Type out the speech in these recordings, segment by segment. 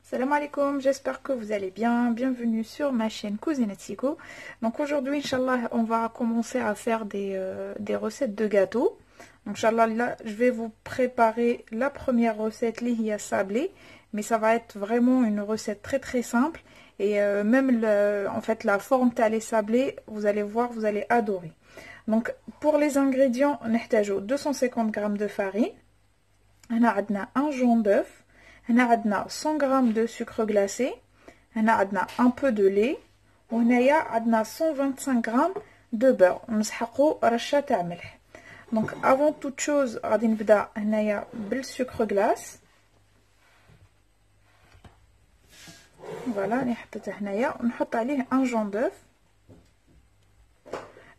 Salam alaikum, j'espère que vous allez bien. Bienvenue sur ma chaîne Cousine Tsiko. Donc aujourd'hui, Inch'Allah, on va commencer à faire des recettes de gâteaux. Donc Inch'Allah, là, je vais vous préparer la première recette, l'hiya sablé. Mais ça va être vraiment une recette très très simple. Et même en fait, la forme talée sablé, vous allez voir, vous allez adorer. Donc pour les ingrédients, on a 250 g de farine. On a un jaune d'œuf. On a 100 g de sucre glacé. On a un peu de lait. On a 125 g de beurre. On a donc avant toute chose, on va commencer le sucre glace. Voilà, on met un jaune d'œuf.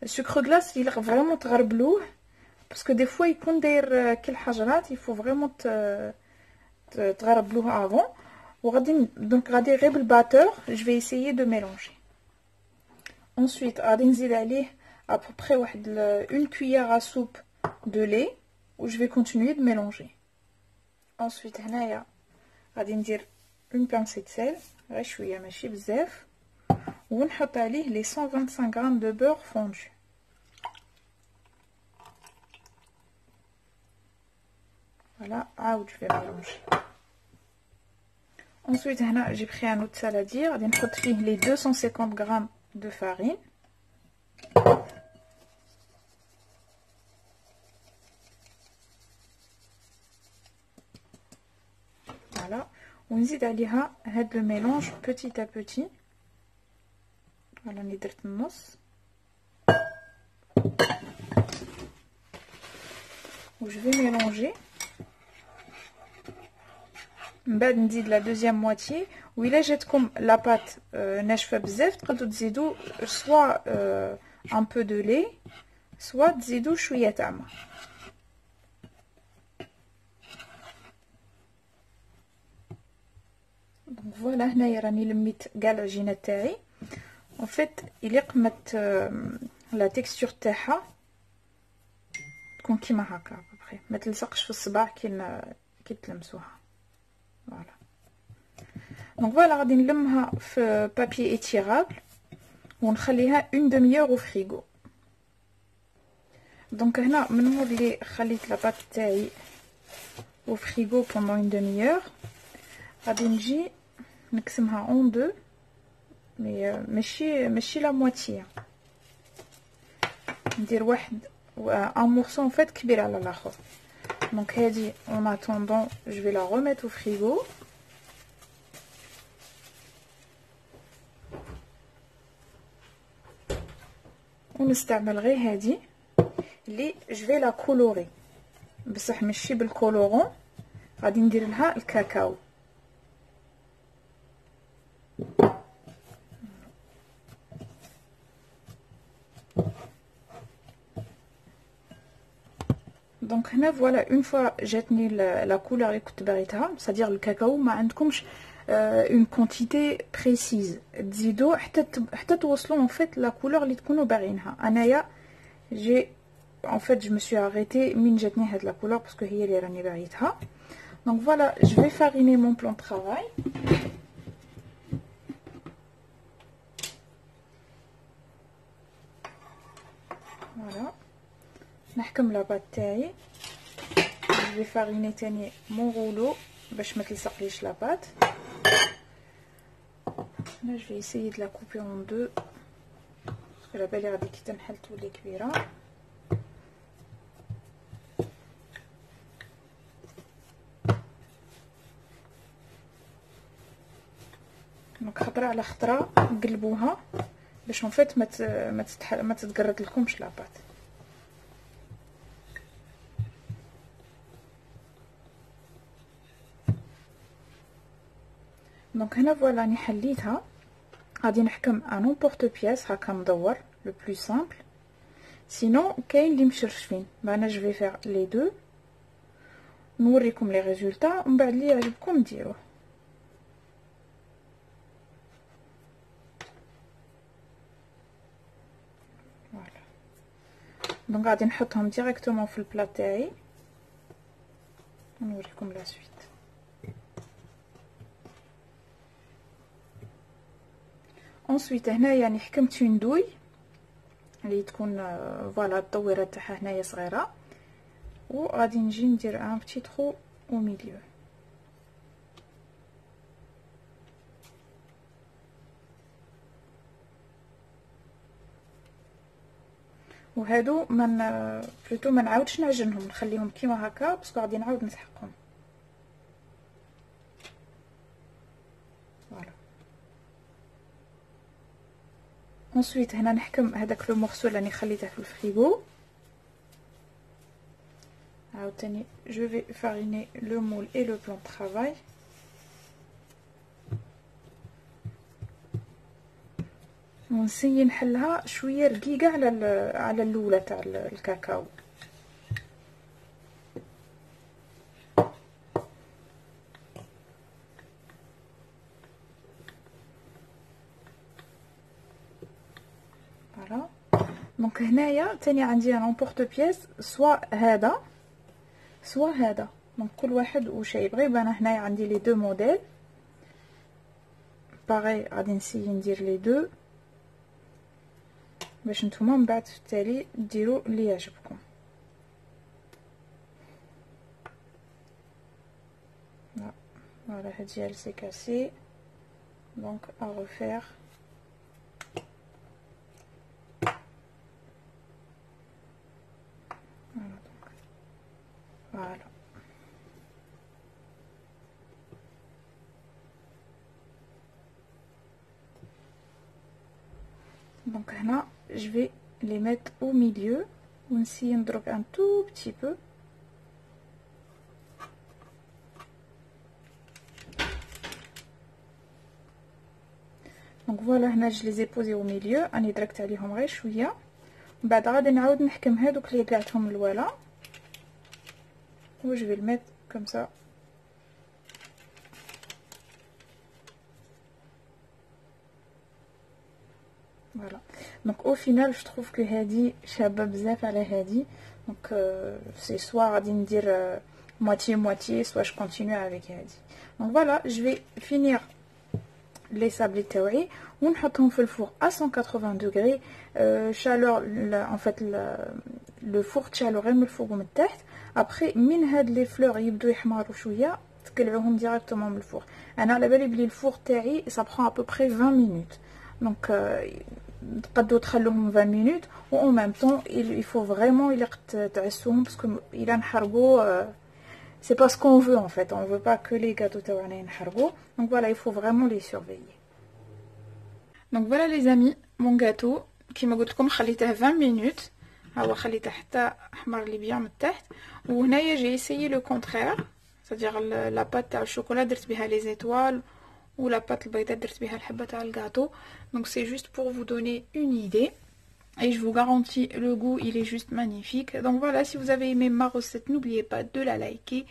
Le sucre glace, il est vraiment très bleu. Parce que des fois, il il faut vraiment تغربلوه avant. Donc غادي غير بالباتور je vais essayer de mélanger. Ensuite غادي نزيد عليه à peu près une cuillère à soupe de lait où je vais continuer de mélanger. Ensuite هنايا غادي ندير une pincée de sel غير شويه ماشي بزاف ونحط عليه les 125 g de beurre fondu. Voilà, je vais mélanger. Ensuite, j'ai pris un autre saladier. Je vais mettre les 250 g de farine. Voilà. On y ajoute le mélange petit à petit. Voilà, on a le nos. Je vais mélanger. بعد نزيد la deuxième moitié وإلا جاتكم la pâte ناشفه بزاف تقدروا تزيدوا soit un peu de lait soit تزيدوا شويه تاع ما. دونك فوالا هنايا راني لميت كاع العجينه تاعي. en fait يليق la texture تاعها تكون كيما هكا ابري ما تلصقش في الصباع كي تلمسوها. Voilà. Donc voilà, غادي نلمها في papier étirable ونخليها une demi-heure au frigo. Donc هنا من مور اللي خليت لا بات تاعي au frigo pendant une demi-heure غادي نجي نقسمها en deux mais ماشي la moitié. ندير واحد un morceau en fait كبير على الاخر. Donc هذه en attendant je vais la remettre au frigo. ونستعمل غير هذه اللي je vais la colorer بصح ماشي بالكولورون غادي ندير لها الكاكاو. دونك هنا فوالا اون فوا جاتني لا كولور اللي كنت باغيتها c'est-à-dire الكاكاو ما عندكمش اون كونتيتي بريسيز تزيدوا حتى توصلوا en fait لا كولور اللي تكونوا باغينها. انايا جي en fait je me suis arrêtée من جاتني هاد لا كولور باسكو هي اللي راني باغيتها. دونك فوالا je vais fariner mon plan de travail. فوالا نحكم لا بات تاعي. je vais fariner تاني mon rouleau باش ما تلصقليش لا بات. Là, je vais essayer de la couper en deux parce que la belle غادي كي تنحل تولي كبيره. دونك خطره على خطره نقلبوها باش en fait ما تتقرد لكمش لا بات. دونك هنا فوالا راني حليتها. غادي نحكم ان نومبورط بياس هكا مدور لو بلو سامبل. سينو كاين اللي مشرشفين انا جو في فير لي دو نوريكم لي ريزولطا ومن بعد اللي يعجبكم ديروه. فوالا دونك غادي نحطهم ديريكتومون في البلا تاعي ونوريكم لا سويت. ensuite هنا يعني حكمت ندوي اللي تكون فوالا الدويره تاعها هنايا صغيره، وغادي نجي ندير ان بتي ترو او ميليو. وهادو من بلوتو ما نعاودش نعجنهم، نخليهم كيما هكا باسكو غادي نعاود نسحقهم. فوالا ensuite هنا نحكم هذاك لو مورسو اللي راني خليته في الفريغو. عاوتاني جو في فاريني لو مول اي لو بلان طرافاي. ونسيي نحلها شويه رقيقه على الاولى تاع الكاكاو. فوالا دونك هنايا تاني عندي ان امبورط بياس، سوا هذا سوا هذا، دونك كل واحد واش يبغي. انا هنايا عندي لي دو موديل باغي، غادي نسيي ندير لي دو باش نتوما من بعد في التالي ديروا اللي يعجبكم. فوالا هادي elle s'est cassée donc à refaire. Voilà. Donc là, je vais les mettre au milieu. On s'y ndrok un tout petit peu. Donc voilà, là je les ai posés au milieu. أنا دركت عليهم غير شوية. بعد غادي نعاود نحكم هادوك اللي قلعتهم الولا. و je vais le mettre comme ça. Voilà. Donc au final je trouve que هادي شابه بزاف على هادي. Donc c'est soit غادي ندير moitié moitié, soit je continue avec هادي. Donc voilà, je vais finir les sablés تاوعي ونحطهم في الفور à 180 degrés. chaleur en fait le four تشالو غير من الفوق ومن التحت. ابري من هاد لي فلور يبدو يحمروا شويه تقلعوهم ديريكتومون من الفور. انا على بالي بلي الفور تاعي سا برون ابوبري 20 مينوت، دونك تقدروا تخلوهم 20 مينوت و اون ميم طون il faut vraiment يليق تعسوهم باسكو الا نحرقوا c'est pas ce qu'on veut en fait, on veut pas que les gâteaux تاعنا ينحرقوا. donc voilà, il faut vraiment les surveiller. donc voilà les amis, mon gâteau كيما قلت لكم خليته 20 مينوت، هو خليته حتى احمر لي بيان من التحت. وهنايا جي اسيي لو كونترير، c'est-à-dire لا بات تاع الشوكولا درت بها لي زيتوال ولا بات البيضاء درت بها الحبه تاع الكاطو. donc c'est juste pour vous donner une idée et je vous garantis le goût il est juste magnifique. donc voilà, si vous avez aimé ma recette, n'oubliez pas de la liker,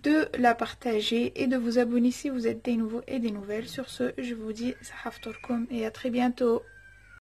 de la partager et de vous abonner si vous êtes des nouveaux et des nouvelles. Sur ce, je vous dis sahaftorkoum et à très bientôt.